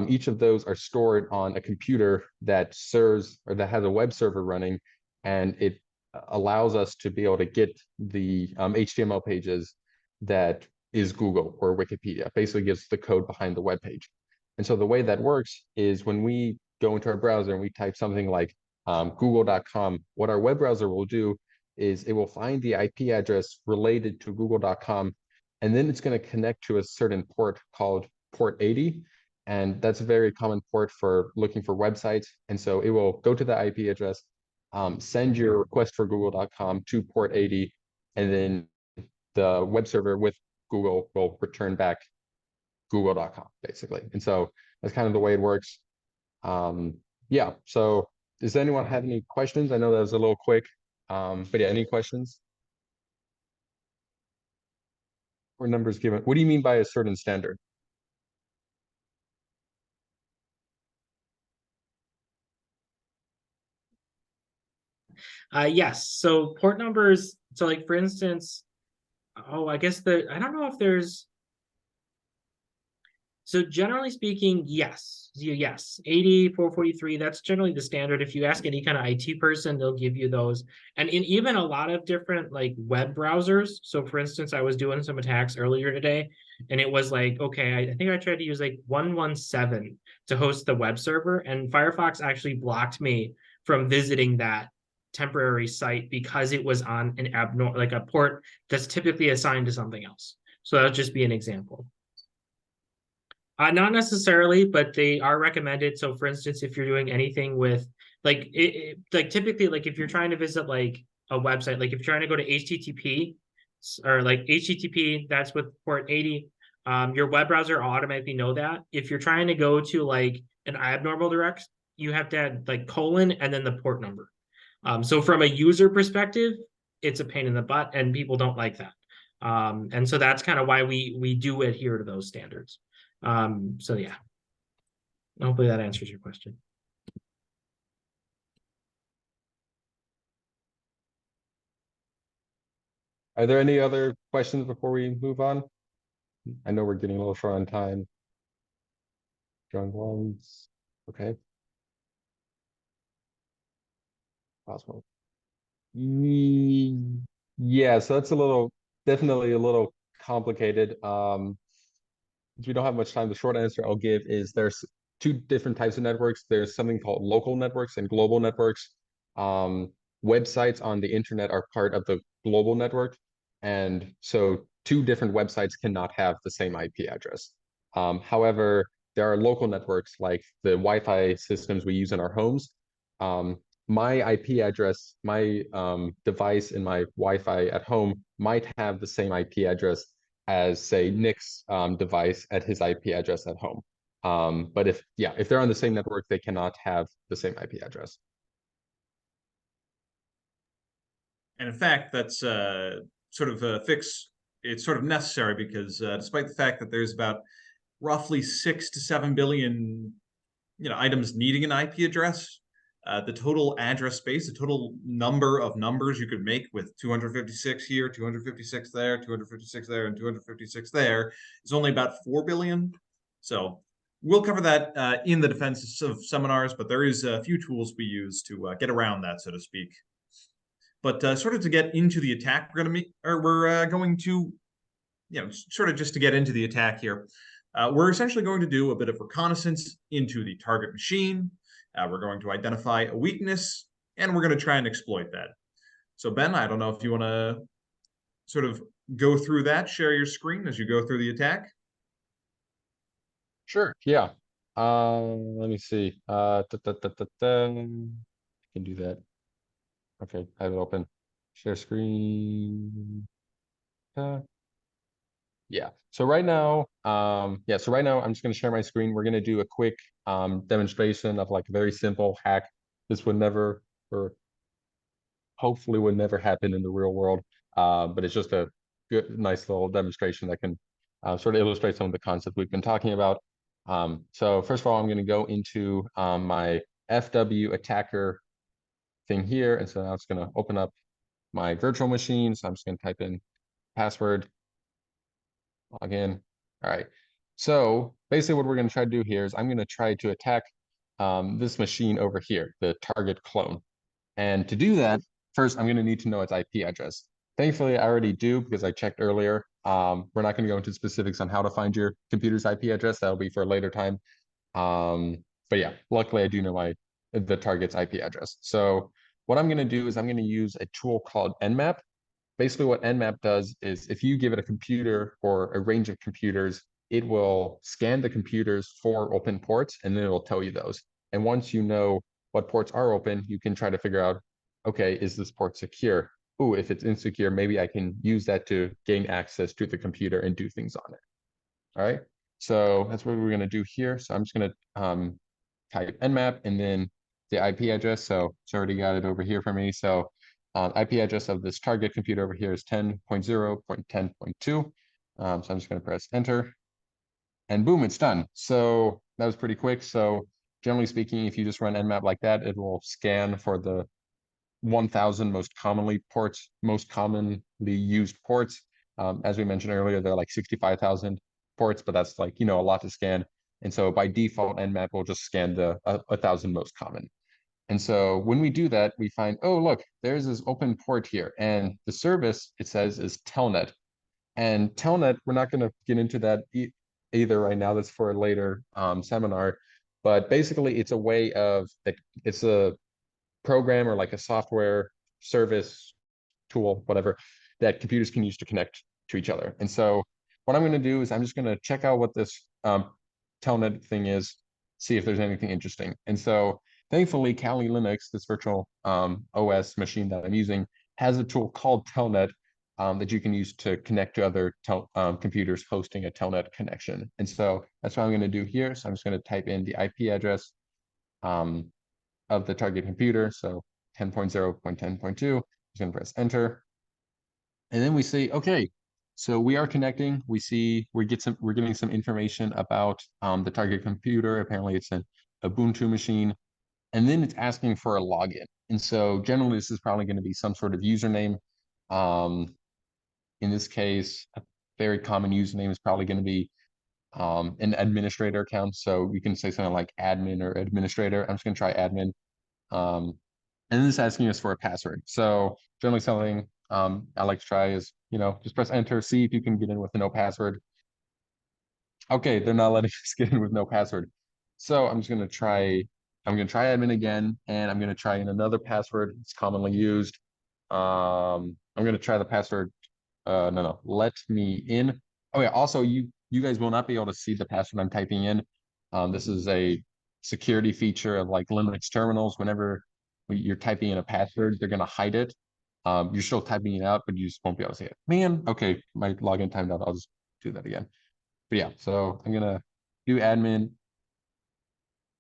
Each of those are stored on a computer that serves or that has a web server running, and it allows us to be able to get the HTML pages that is Google or Wikipedia. Basically gives the code behind the web page. And so the way that works is when we go into our browser and we type something like google.com, what our web browser will do is it will find the IP address related to google.com, and then it's going to connect to a certain port called port 80. And that's a very common port for looking for websites. And so it will go to the IP address, send your request for google.com to port 80, and then the web server with Google will return back google.com, basically. And so that's kind of the way it works. Yeah, so does anyone have any questions? I know that was a little quick, but yeah, any questions? Or numbers given? What do you mean by a certain standard? Yes, so port numbers, so like for instance, I guess I don't know if there's, so generally speaking, yes, 80, 443, that's generally the standard. If you ask any kind of IT person, they'll give you those. And in even a lot of different like web browsers. So for instance, I was doing some attacks earlier today, and it was like, okay, I think I tried to use like 117 to host the web server, and Firefox actually blocked me from visiting that temporary site because it was on an abnormal, like a port that's typically assigned to something else. So that would just be an example. Not necessarily, but they are recommended. So for instance, if you're doing anything with like like typically like if you're trying to visit like a website, like if you're trying to go to HTTP or like HTTP, that's with port 80. Your web browser will automatically know that. If you're trying to go to like an abnormal direct, you have to add like colon and then the port number. So from a user perspective, it's a pain in the butt and people don't like that. And so that's kind of why we do adhere to those standards. So yeah, hopefully that answers your question. Are there any other questions before we move on? I know we're getting a little short on time. John ones. Okay. Possible. Yeah, so that's definitely a little complicated. Since we don't have much time, the short answer I'll give is there's two different types of networks. There's something called local networks and global networks. Websites on the internet are part of the global network. And so two different websites cannot have the same IP address. However, there are local networks like the Wi-Fi systems we use in our homes. My IP address, my device in my Wi-Fi at home might have the same IP address as, say, Nick's device at his IP address at home. But if they're on the same network, they cannot have the same IP address. And in fact, that's sort of a fix. It's sort of necessary because despite the fact that there's about roughly 6 to 7 billion, items needing an IP address, the total address space, the total number of numbers you could make with 256 here, 256 there, 256 there, and 256 there is only about 4 billion. So we'll cover that in the defense of seminars, but there is a few tools we use to get around that, so to speak. But sort of to get into the attack, we're going to, sort of just to get into the attack here, we're essentially going to do a bit of reconnaissance into the target machine. We're going to identify a weakness, and we're going to try and exploit that. So Ben, I don't know if you want to sort of go through that, share your screen as you go through the attack. Sure. Yeah. Let me see. I can do that. Okay, I have it open. Share screen. Yeah. So right now, I'm just going to share my screen. We're going to do a quick demonstration of like a very simple hack. This would never, or hopefully would never happen in the real world. But it's just a good, nice little demonstration that can sort of illustrate some of the concepts we've been talking about. So first of all, I'm going to go into my FW attacker thing here. And so now it's going to open up my virtual machine. So I'm just going to type in password, log in. All right. So basically what we're going to try to do here is I'm going to try to attack this machine over here, the target clone. And to do that, first I'm going to need to know its IP address. Thankfully, I already do because I checked earlier. We're not going to go into specifics on how to find your computer's IP address. That'll be for a later time. But yeah, luckily I do know the target's IP address. So what I'm going to do is I'm going to use a tool called Nmap. Basically what Nmap does is if you give it a computer or a range of computers, it will scan the computers for open ports, and then it will tell you those. And once you know what ports are open, you can try to figure out, okay, is this port secure? Ooh, if it's insecure, maybe I can use that to gain access to the computer and do things on it. All right, so that's what we're going to do here. So I'm just going to type Nmap and then the IP address. So it's already got it over here for me. So IP address of this target computer over here is 10.0.10.2. So I'm just going to press enter, and boom, it's done. So that was pretty quick. So generally speaking, if you just run Nmap like that, it will scan for the 1,000 most commonly used ports. As we mentioned earlier, there are like 65,000 ports, but that's like, a lot to scan. And so by default, Nmap will just scan the 1,000 most common. And so when we do that, we find, oh, look, there's this open port here. And the service, it says, is Telnet. And Telnet, we're not going to get into that either right now. That's for a later seminar. But basically, it's a way of, it's a program or like a software service tool, whatever, that computers can use to connect to each other. And so what I'm going to do is I'm just going to check out what this Telnet thing is, see if there's anything interesting. And so thankfully, Kali Linux, this virtual OS machine that I'm using, has a tool called Telnet that you can use to connect to other computers hosting a Telnet connection. And so that's what I'm going to do here. So I'm just going to type in the IP address of the target computer. So 10.0.10.2, just going to press enter. And then we say, okay, so we are connecting. We see we're getting some information about the target computer. Apparently it's an Ubuntu machine. And then it's asking for a login. And so generally this is probably going to be some sort of username. In this case, a very common username is probably going to be an administrator account. So we can say something like admin or administrator. I'm just going to try admin. And then it's asking us for a password. So generally something I like to try is, just press enter, see if you can get in with no password. Okay, they're not letting us get in with no password. So I'm going to try admin again, and I'm going to try in another password. It's commonly used. I'm going to try the password. No, let me in. Oh yeah, also you guys will not be able to see the password I'm typing in. This is a security feature of like Linux terminals. Whenever you're typing in a password, they're going to hide it. You're still typing it out, but you just won't be able to see it. Man, okay, my login timed out. I'll just do that again. But yeah, so I'm gonna do admin.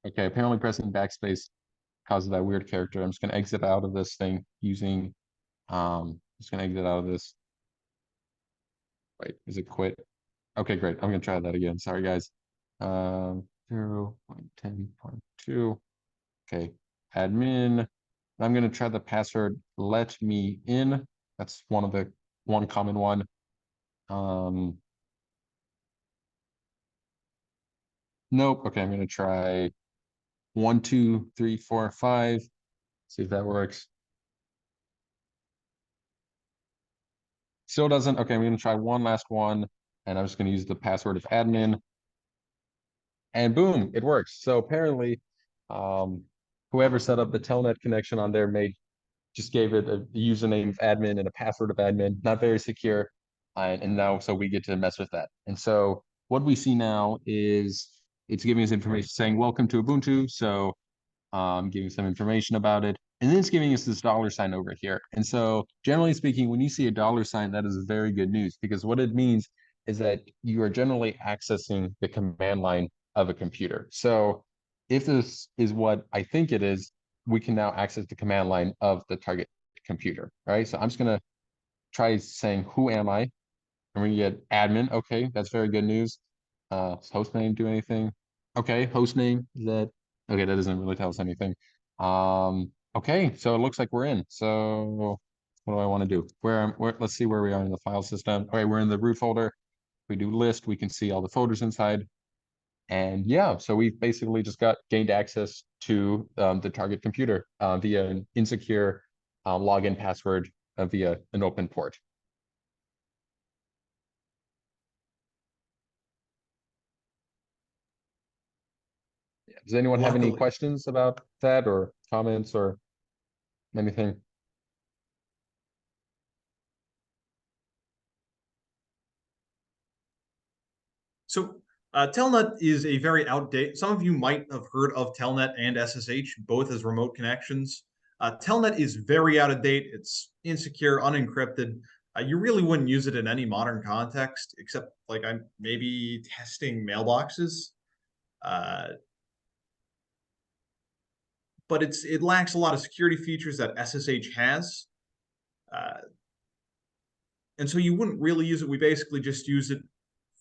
Okay, apparently pressing backspace causes that weird character. I'm just gonna exit out of this thing using just gonna exit out of this. Wait, is it quit? Okay, great. I'm gonna try that again. Sorry guys. 0.10.2. Okay, admin. I'm gonna try the password let me in. That's one common one. Nope. Okay, I'm gonna try 1, 2, 3, 4, 5. See if that works. Still doesn't. Okay, I'm gonna try one last one, and I'm just gonna use the password of admin. And boom, it works. So apparently, whoever set up the telnet connection on there just gave it a username of admin and a password of admin, not very secure. And now, so we get to mess with that. And so what we see now is it's giving us information saying, welcome to Ubuntu. So giving some information about it. And then it's giving us this $sign over here. And so generally speaking, when you see a $sign, that is very good news, because what it means is that you are generally accessing the command line of a computer. So if this is what I think it is, we can now access the command line of the target computer, right? So I'm just gonna try saying, who am I? And we get admin. Okay, that's very good news. Does hostname do anything? Okay, hostname, is that okay? That doesn't really tell us anything. Okay, so it looks like we're in. So what do I want to do? Let's see where we are in the file system. Okay, we're in the root folder. We do list, we can see all the folders inside. And yeah, so we've basically just gained access to the target computer via an insecure login password via an open port. Does anyone have any Luckily. questions about that or comments or anything? So Telnet is a very outdated. Some of you might have heard of Telnet and SSH, both as remote connections. Telnet is very out of date. It's insecure, unencrypted. You really wouldn't use it in any modern context, except like I'm maybe testing mailboxes. But it lacks a lot of security features that SSH has. And so you wouldn't really use it. We basically just use it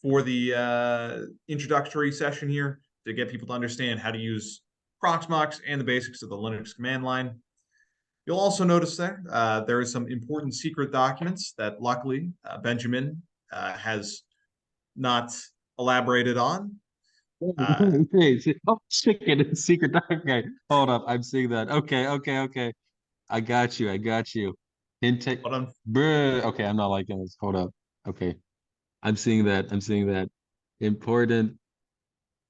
for the introductory session here to get people to understand how to use Proxmox and the basics of the Linux command line. You'll also notice there is some important secret documents that luckily Benjamin has not elaborated on. Oh, chicken, secret. Okay, hold up. I'm seeing that. Okay. I got you. Intake. Bruh. Okay, I'm not liking this. Hold up. Okay, I'm seeing that. Important.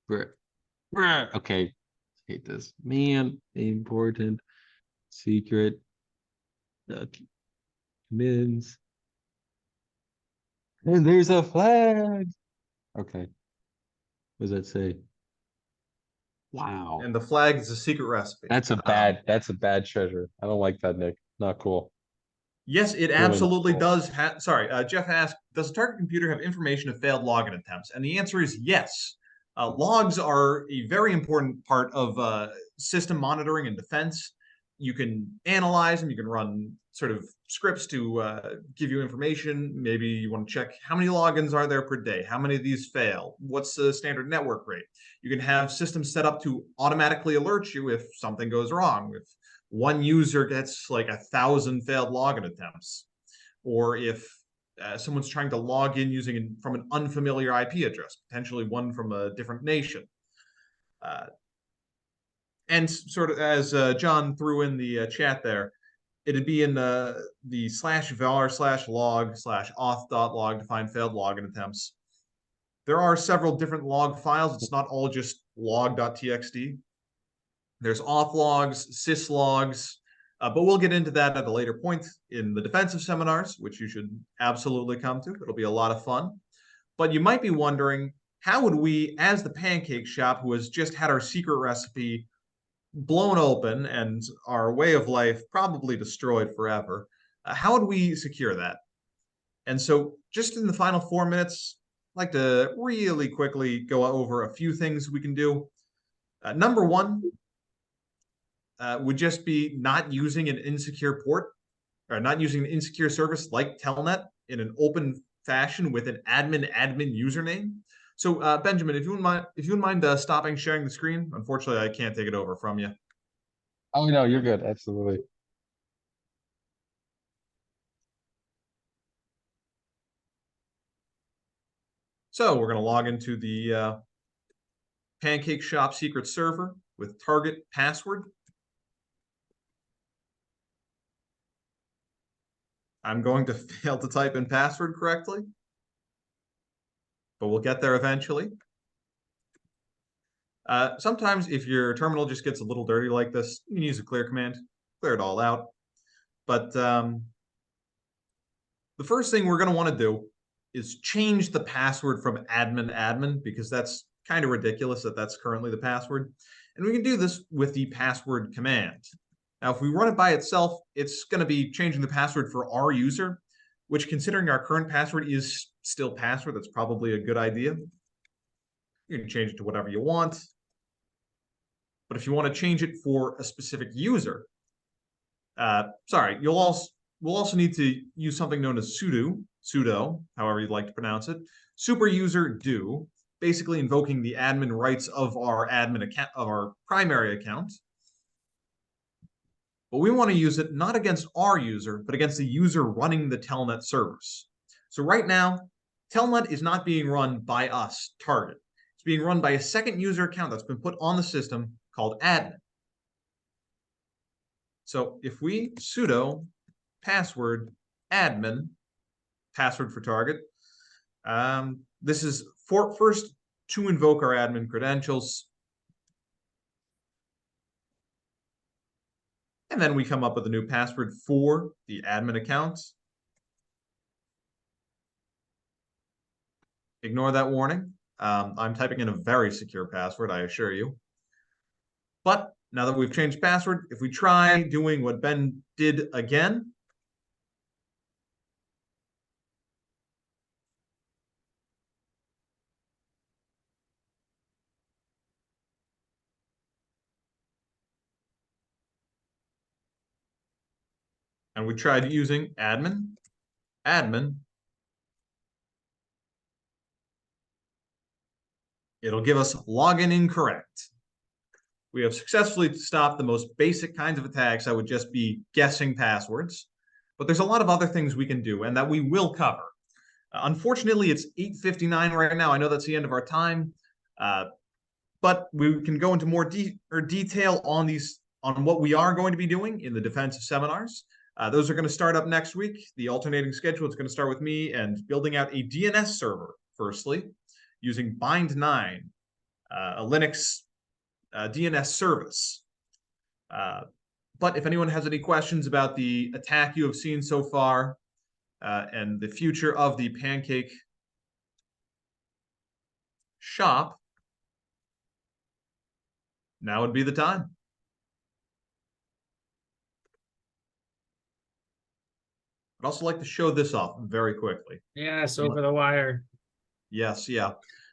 Bruh. Okay, hate this. Man, important. Secret. Documents. And there's a flag. Okay. What does that say? Wow. And the flag is a secret recipe. That's a bad treasure. I don't like that, Nick. Not cool. Yes, it Really absolutely cool. does. Sorry, Jeff asked, does a target computer have information of failed login attempts? And the answer is yes. Logs are a very important part of system monitoring and defense. You can analyze them. You can run sort of scripts to give you information. Maybe you want to check how many logins are there per day? How many of these fail? What's the standard network rate? You can have systems set up to automatically alert you if something goes wrong. If one user gets like 1,000 failed login attempts, or if someone's trying to log in from an unfamiliar IP address, potentially one from a different nation. And sort of as John threw in the chat there, it'd be in the /var/log/auth.log to find failed login attempts. There are several different log files. It's not all just log.txt. There's auth logs, sys logs, but we'll get into that at a later point in the defensive seminars, which you should absolutely come to. It'll be a lot of fun. But you might be wondering, how would we, as the pancake shop who has just had our secret recipe blown open and our way of life probably destroyed forever, how would we secure that? And so just in the final 4 minutes, I'd like to really quickly go over a few things we can do. Number one would just be not using an insecure port, or not using an insecure service like Telnet in an open fashion with an admin username. So Benjamin, if you wouldn't mind stopping sharing the screen. Unfortunately, I can't take it over from you. Oh, no, you're good. Absolutely. So we're going to log into the Pancake Shop secret server with target password. I'm going to fail to type in password correctly, but we'll get there eventually. Sometimes if your terminal just gets a little dirty like this, you can use a clear command, clear it all out. But the first thing we're going to want to do is change the password from admin, because that's kind of ridiculous that that's currently the password. And we can do this with the password command. Now, if we run it by itself, it's going to be changing the password for our user, which, considering our current password is still password, that's probably a good idea. You can change it to whatever you want. But if you want to change it for a specific user, we'll also need to use something known as sudo, however you'd like to pronounce it, super user do, basically invoking the admin rights of our admin account, of our primary account. But we want to use it not against our user, but against the user running the Telnet servers. So right now, Telnet is not being run by us, target. It's being run by a second user account that's been put on the system called admin. So if we sudo password admin, password for target, this is first to invoke our admin credentials. And then we come up with a new password for the admin account. Ignore that warning. I'm typing in a very secure password, I assure you. But now that we've changed password, if we try doing what Ben did again, and we tried using admin, it'll give us login incorrect. We have successfully stopped the most basic kinds of attacks that would just be guessing passwords. But there's a lot of other things we can do and that we will cover. Unfortunately, it's 8:59 right now. I know that's the end of our time. But we can go into more detail on what we are going to be doing in the defensive seminars. Those are going to start up next week. The alternating schedule is going to start with me and building out a DNS server, firstly, using Bind9, a Linux DNS service. But if anyone has any questions about the attack you have seen so far and the future of the Pancake Shop, now would be the time. I'd also like to show this off very quickly. Yes, over the wire. Yes, yeah.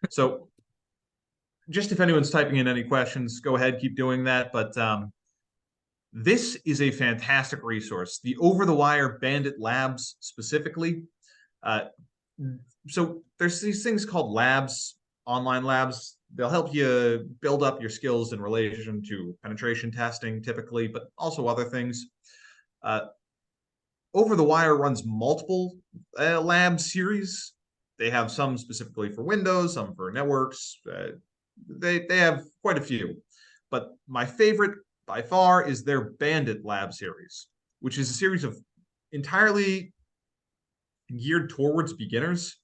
So just if anyone's typing in any questions, go ahead, keep doing that. But this is a fantastic resource. The Over the Wire Bandit Labs specifically. So there's these things called labs, online labs. They'll help you build up your skills in relation to penetration testing typically, but also other things. Over the Wire runs multiple lab series. They have some specifically for Windows, some for networks. They have quite a few. But my favorite by far is their Bandit Lab series, which is a series of entirely geared towards beginners.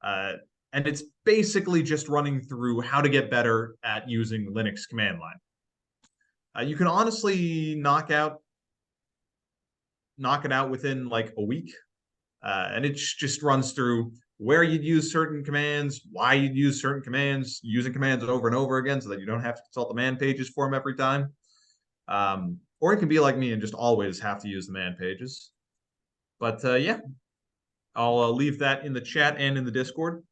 And it's basically just running through how to get better at using Linux command line. You can honestly knock it out within like a week. And it just runs through where you'd use certain commands, why you'd use certain commands, using commands over and over again so that you don't have to consult the man pages for them every time. Or it can be like me and just always have to use the man pages. But yeah, I'll leave that in the chat and in the Discord.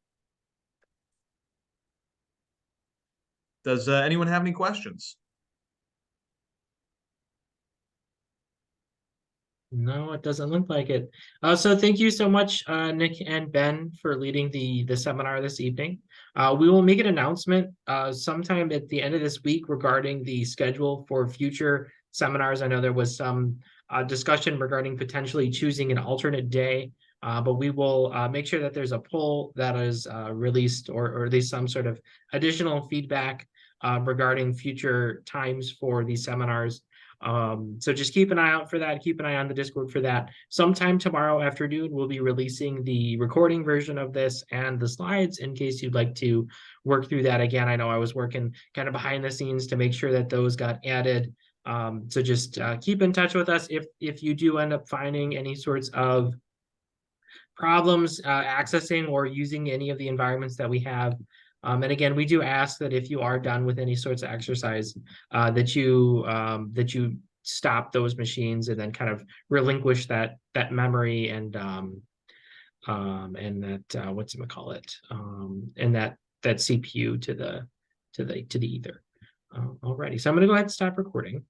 Does anyone have any questions? No, it doesn't look like it. So thank you so much, Nick and Ben, for leading the seminar this evening. We will make an announcement sometime at the end of this week regarding the schedule for future seminars. I know there was some discussion regarding potentially choosing an alternate day, but we will make sure that there's a poll that is released, or at least some sort of additional feedback regarding future times for these seminars. So just keep an eye out for that. Keep an eye on the Discord for that. Sometime tomorrow afternoon, we'll be releasing the recording version of this and the slides in case you'd like to work through that again. I know I was working kind of behind the scenes to make sure that those got added. So just keep in touch with us if you do end up finding any sorts of problems accessing or using any of the environments that we have. And again, we do ask that if you are done with any sorts of exercise, that you stop those machines and then kind of relinquish that memory and that whatchamacallit, and that CPU to the ether. Alrighty, so I'm going to go ahead and stop recording.